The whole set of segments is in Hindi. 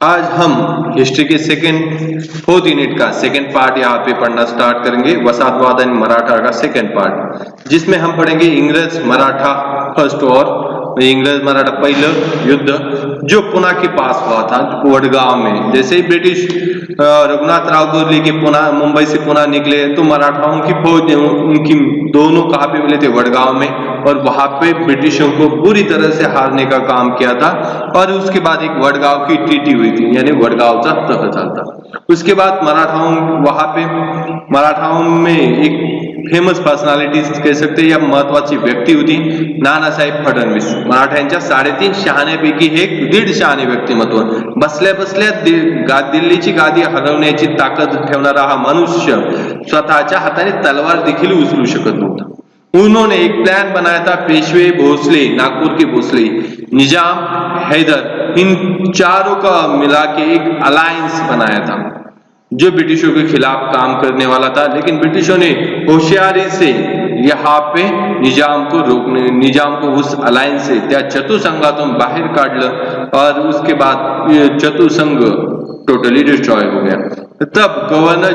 आज हम हिस्ट्री के फोर्थ यूनिट का सेकेंड पार्ट यहाँ पे पढ़ना स्टार्ट करेंगे। वसाहतवाद एंड मराठा का सेकेंड पार्ट, जिसमें हम पढ़ेंगे इंग्रज मराठा फर्स्ट वॉर, इंग्रज मराठा पहला युद्ध जो पुणे के पास हुआ था, वडगांव में। जैसे ही ब्रिटिश रघुनाथ राव को लेके मुंबई से पुणे निकले तो मराठाओं की फौज उनकी दोनों कहाँ पे मिले थे? वडगांव में। और वहां पे ब्रिटिशों को बुरी तरह से हारने का काम किया था। और उसके बाद एक वडगांव की ट्रीटी हुई थी, यानी वडगांव का तहसील था। उसके बाद मराठाओं में एक फेमस पर्सनॅलिटी कह सकते या महत्वाची व्यक्ती होती नानासाहेब फडणवीस। मराठ्यांच्या 3.5 शहाण्यापैकी एक दीड शहाणे व्यक्तिमत्व, बसल्या बसल्या दिल्लीची गादी हलवण्याची ताकद ठेवणारा हा मनुष्य स्वतःच्या हाताने तलवार देखील उचलू शकत नव्हता। उन्होंने एक प्लान बनाया था। पेशवे भोसले, नागपुर के भोसले, निजाम, हैदर, इन चारों का मिला के एक अलायंस बनाया था जो ब्रिटिशों के खिलाफ काम करने वाला था। लेकिन ब्रिटिशों ने होशियारी से यहाँ पे निजाम को उस अलायंस से त्या चतुसंघातून बाहेर काढलं और उसके बाद चतुसंघ टोटली डिस्ट्रॉय हो गया। तब गवर्नर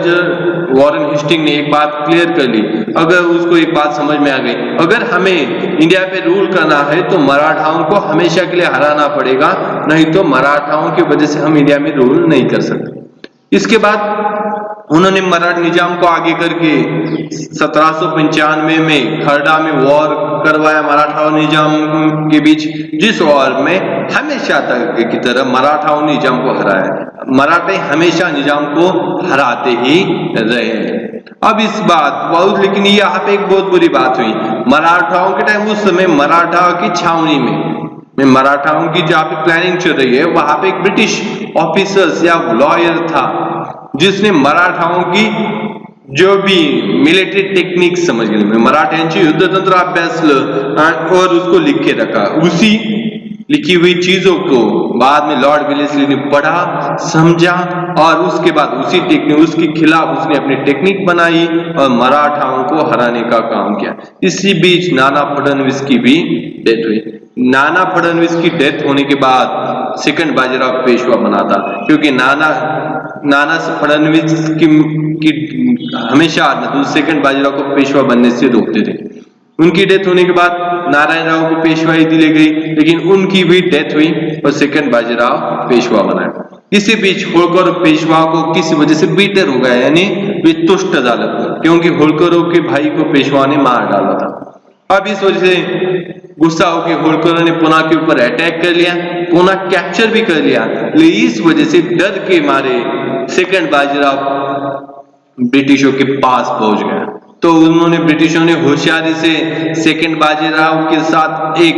वॉरेन हेस्टिंग ने एक बात क्लियर कर ली। अगर उसको एक बात समझ में आ गई, अगर हमें इंडिया पे रूल करना है तो मराठाओं को हमेशा के लिए हराना पड़ेगा, नहीं तो मराठाओं की वजह से हम इंडिया में रूल नहीं कर सकते। इसके बाद उन्होंने मराठा निजाम को आगे करके 1795 में खरडा में वॉर करवाया मराठा और निजाम के बीच, जिस वॉर में हमेशा तक की तरह मराठा और निजाम को हराया। मराठे हमेशा निजाम को हराते ही रहे। अब इस बात बहुत, लेकिन यहाँ पे एक बहुत बुरी बात हुई। मराठाओं के टाइम उस समय मराठा की छावनी में मराठाओं की जहाँ पे प्लानिंग चल रही है, वहां पे एक ब्रिटिश ऑफिसर्स या लॉयर था जिसने मराठाओं की जो भी मिलिट्री टेक्निक समझ गए, मराठ्यांची युद्धतंत्र अभ्यासलं और उसको लिख के रखा। उसी लिखी हुई चीजों को बाद में लॉर्ड विलेस्ली ने पढ़ा, समझा और उसके बाद उसके खिलाफ उसने अपनी टेक्निक बनाई और मराठाओं को हराने का काम किया। इसी बीच नाना फडणवीस की भी डेथ हुई। नाना फडणवीस की डेथ होने के बाद सेकंड बाजीराव पेशवा बना था, क्योंकि नाना फडणवीस की हमेशा सेकंड बाजीराव को पेशवा बनने से रोकते थे। उनकी डेथ होने के बाद नारायण राव को पेशवाई दिली गई, लेकिन उनकी भी डेथ हुई और सेकंड बाजीराव पेशवा बना। इसी बीच होळकर पेशवा को किसी वजह से बीटर हो गया, यानी वे तुष्ट झालं, क्योंकि होळकर के भाई को पेशवा ने मार डाला था। अब इस वजह से गुस्सा होकर होळकर ने पुणे के ऊपर अटैक कर लिया, पुणे कैप्चर भी कर लिया। लेकिन इस वजह से डर के मारे सेकंड बाजीराव ब्रिटिशों के पास पहुंच गया। तो उन्होंने ब्रिटिशों ने होशियारी से सेकंड बाजीराव के साथ एक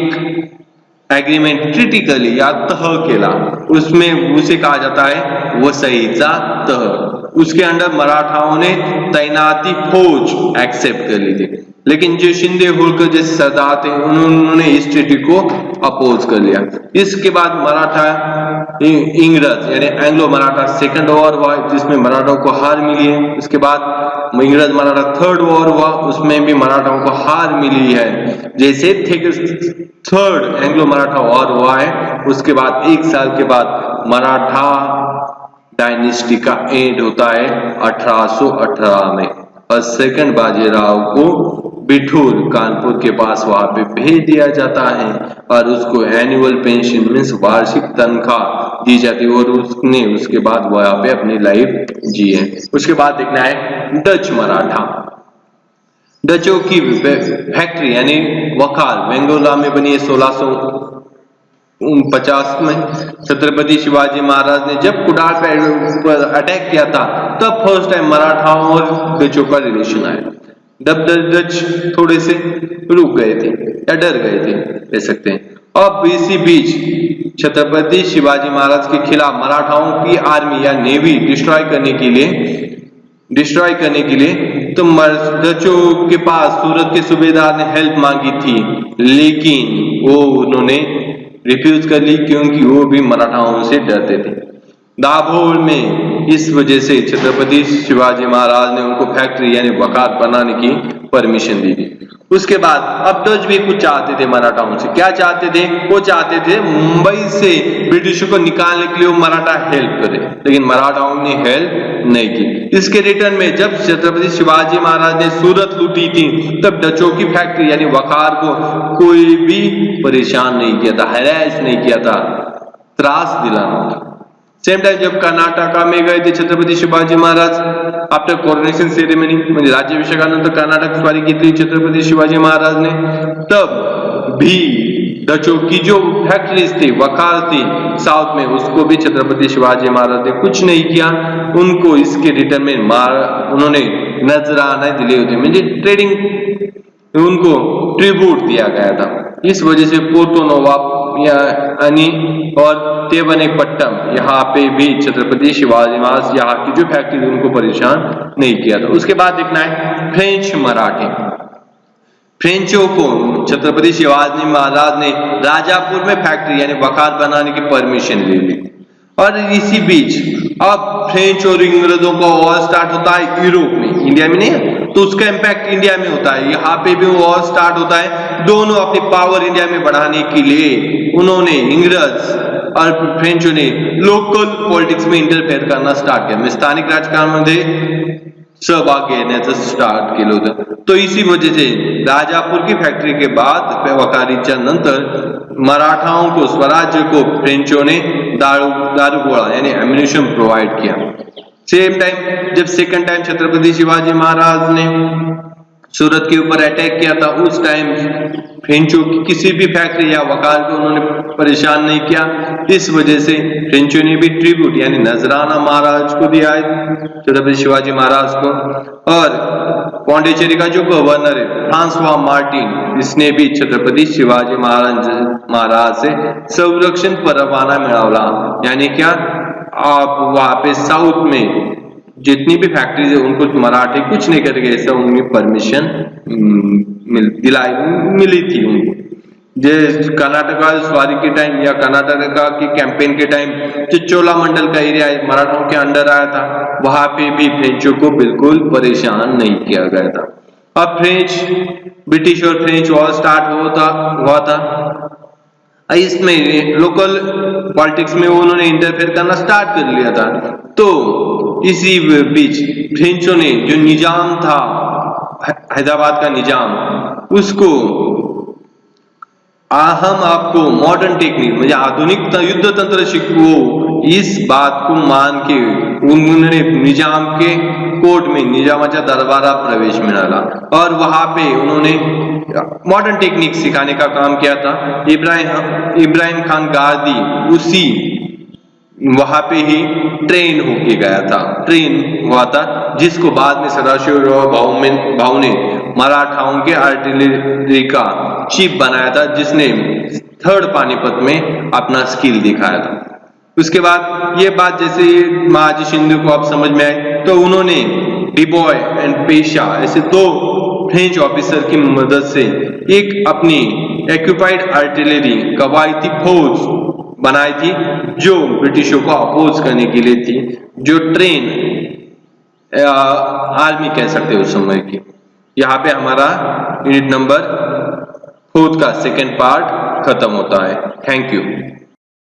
एग्रीमेंट ट्रीटी कर ली या तह केला। उसमें उसे कहा जाता है वसईचा तह। उसके अंदर मराठाओं ने तैनाती फौज एक्सेप्ट कर ली थी, लेकिन जो शिंदे होळकर जैसे सरदार थे उन्होंने इस ट्रीटी को अपोज कर लिया। इसके बाद मराठा इंग्रज यानी एंग्लो मराठा सेकंड वॉर हुआ, जिसमें मराठाओं को हार मिली है। उसके बाद इंग्रज मराठा थर्ड वॉर हुआ, उसमें भी मराठाओं को हार मिली है। जैसे थर्ड एंग्लो मराठा वॉर हुआ है, उसके बाद 1 साल के बाद मराठा डायनेस्टी का एंड होता है 1818 में और सेकंड बाजीराव को बिठूर कानपुर के पास वहां पे भेज दिया जाता है और उसको एनुअल पेंशन मीन्स वार्षिक तनख्वाह दी जाती है और उसने उसके बाद वहां पे अपनी लाइफ जी है। उसके बाद देखना है डच मराठा। डचों की फैक्ट्री यानी वखाल वेंगोला में बनी है 1650 में। छत्रपति शिवाजी महाराज ने जब कुडाल पर अटैक किया था तब फर्स्ट टाइम मराठाओं और डचों का रिलेशन आया। डच थोड़े से रुक गए थे या डर गए थे कह सकते हैं। अब इसी बीच छत्रपति शिवाजी महाराज के खिलाफ मराठाओं की आर्मी या नेवी डिस्ट्रॉय करने के लिए तो डचों के पास सूरत के सूबेदार ने हेल्प मांगी थी, लेकिन वो उन्होंने रिफ्यूज कर ली क्योंकि वो भी मराठाओं से डरते थे। दाभोल में इस वजह से छत्रपति शिवाजी महाराज ने उनको फैक्ट्री यानी वकालत बनाने की परमिशन दी थी। उसके बाद अब डच भी कुछ चाहते थे मराठाओं से। क्या चाहते थे? वो चाहते थे मुंबई से ब्रिटिशों को निकालने के लिए वो मराठा हेल्प करे, लेकिन मराठाओं ने हेल्प नहीं की। इसके रिटर्न में जब छत्रपति शिवाजी महाराज ने सूरत लूटी थी, तब डचों की फैक्ट्री यानी वखार को कोई भी परेशान नहीं किया था, हैरेस नहीं किया था, त्रास दिलाना था। सेम टाइम जब कर्नाटका में गए थे Chhatrapati Shivaji Maharaj after coronation ceremony, म्हणजे राज्याभिषेकानंतर कर्नाटक स्वारी की थी छत्रपति शिवाजी महाराज ने, तब भी डचों की जो फैक्ट्रीज थी, वखार थी साउथ में, उसको भी छत्रपति शिवाजी महाराज ने कुछ नहीं किया। उनको इसके रिटर्न में उन्होंने नजराना दिले होते, म्हणजे ट्रेडिंग, उनको ट्रिब्यूट दिया गया था। इस वजह से पोर्तो नोवा और तेवनेपट्टम यहाँ पे भी छत्रपति शिवाजी महाराज यहाँ की जो फैक्ट्री थी उनको परेशान नहीं किया था। उसके बाद देखना है फ्रेंच मराठे। फ्रेंचों को छत्रपति शिवाजी महाराज ने राजापुर में फैक्ट्री यानी वखार बनाने की परमिशन ले ली, और इसी बीच अब फ्रेंच और अंग्रेजों का वॉर स्टार्ट होता है यूरोप में, इंडिया में नहीं है, तो उसका इंपैक्ट इंडिया में होता है। यहाँ पे भी वॉर स्टार्ट होता है। दोनों अपनी पावर इंडिया में बढ़ाने के लिए उन्होंने, इंग्रज और फ्रेंचों ने लोकल पॉलिटिक्स में इंटरफेयर करना स्टार्ट किया, स्थानिक राजकारणामध्ये सहभाग घेण्याचं स्टार्ट केलं होतं। तो इसी वजह से राजापुर की फैक्ट्री के बाद वखारीच्या नंतर मराठाओं को, स्वराज्य को फ्रेंचों ने दारूगोळा यानी एम्युनिशन प्रोवाइड किया। सेम टाइम जब सेकंड टाइम छत्रपति शिवाजी महाराज ने सूरत के ऊपर अटैक किया था, उस टाइम फ्रेंचों की किसी भी फैक्ट्री या वखार को उन्होंने परेशान नहीं किया। इस वजह से फ्रेंचों ने भी ट्रिब्यूट यानी नजराना महाराज को दिया है, छत्रपति शिवाजी महाराज को। और पौंडीचेरी का जो गवर्नर है फ्रांसवा मार्टिन, इसने भी छत्रपति शिवाजी महाराज से संरक्षण परवाना मिळवला, यानी क्या, आप वहां पे साउथ में जितनी भी फैक्ट्रीज है उनको मराठे कुछ नहीं करेंगे, ऐसा उनकी परमिशन मिली थी उनको। जो कर्नाटका स्वारी के टाइम या कर्नाटका की कैंपेन के टाइम जो चोला मंडल का एरिया मराठों के अंडर आया था, वहां पे भी फ्रेंचों को बिल्कुल परेशान नहीं किया गया था। अब ब्रिटिश और फ्रेंच वॉर स्टार्ट हुआ था। इसमें लोकल पॉलिटिक्स में उन्होंने इंटरफेयर करना स्टार्ट कर लिया था। तो इसी बीच फ्रेंचों ने जो निजाम था, हैदराबाद का निजाम, उसको हम आपको मॉडर्न टेक्निक म्हणजे आधुनिक युद्ध तंत्र शिकवू, इस बात को मान के उन्होंने निजाम के कोर्ट में, निजामाच्या दरबारात प्रवेश मिळाला और वहां पे उन्होंने मॉडर्न टेक्निक सिखाने का काम किया था। इब्राहिम खान गाजी उसी वहां पे ही ट्रेन होके गया था, ट्रेन हुआ था, जिसको बाद में सदाशिवराव भाऊ ने मराठाओं के आर्टिलरी का चीफ बनाया था, जिसने थर्ड पानीपत में अपना स्किल दिखाया था। उसके बाद ये बात जैसे महाजी शिंदे को आप समझ में आए, तो उन्होंने डिबॉय एंड पेशा ऐसे दो फ्रेंच ऑफिसर की मदद से एक अपनी एक्यूपाइड आर्टिलरी कवायती फौज बनाई थी, जो ब्रिटिशों को अपोज करने के लिए थी, जो ट्रेन आर्मी कह सकते हैं उस समय की। यहाँ पे हमारा यूनिट नंबर 4 का सेकेंड पार्ट खत्म होता है। Thank you.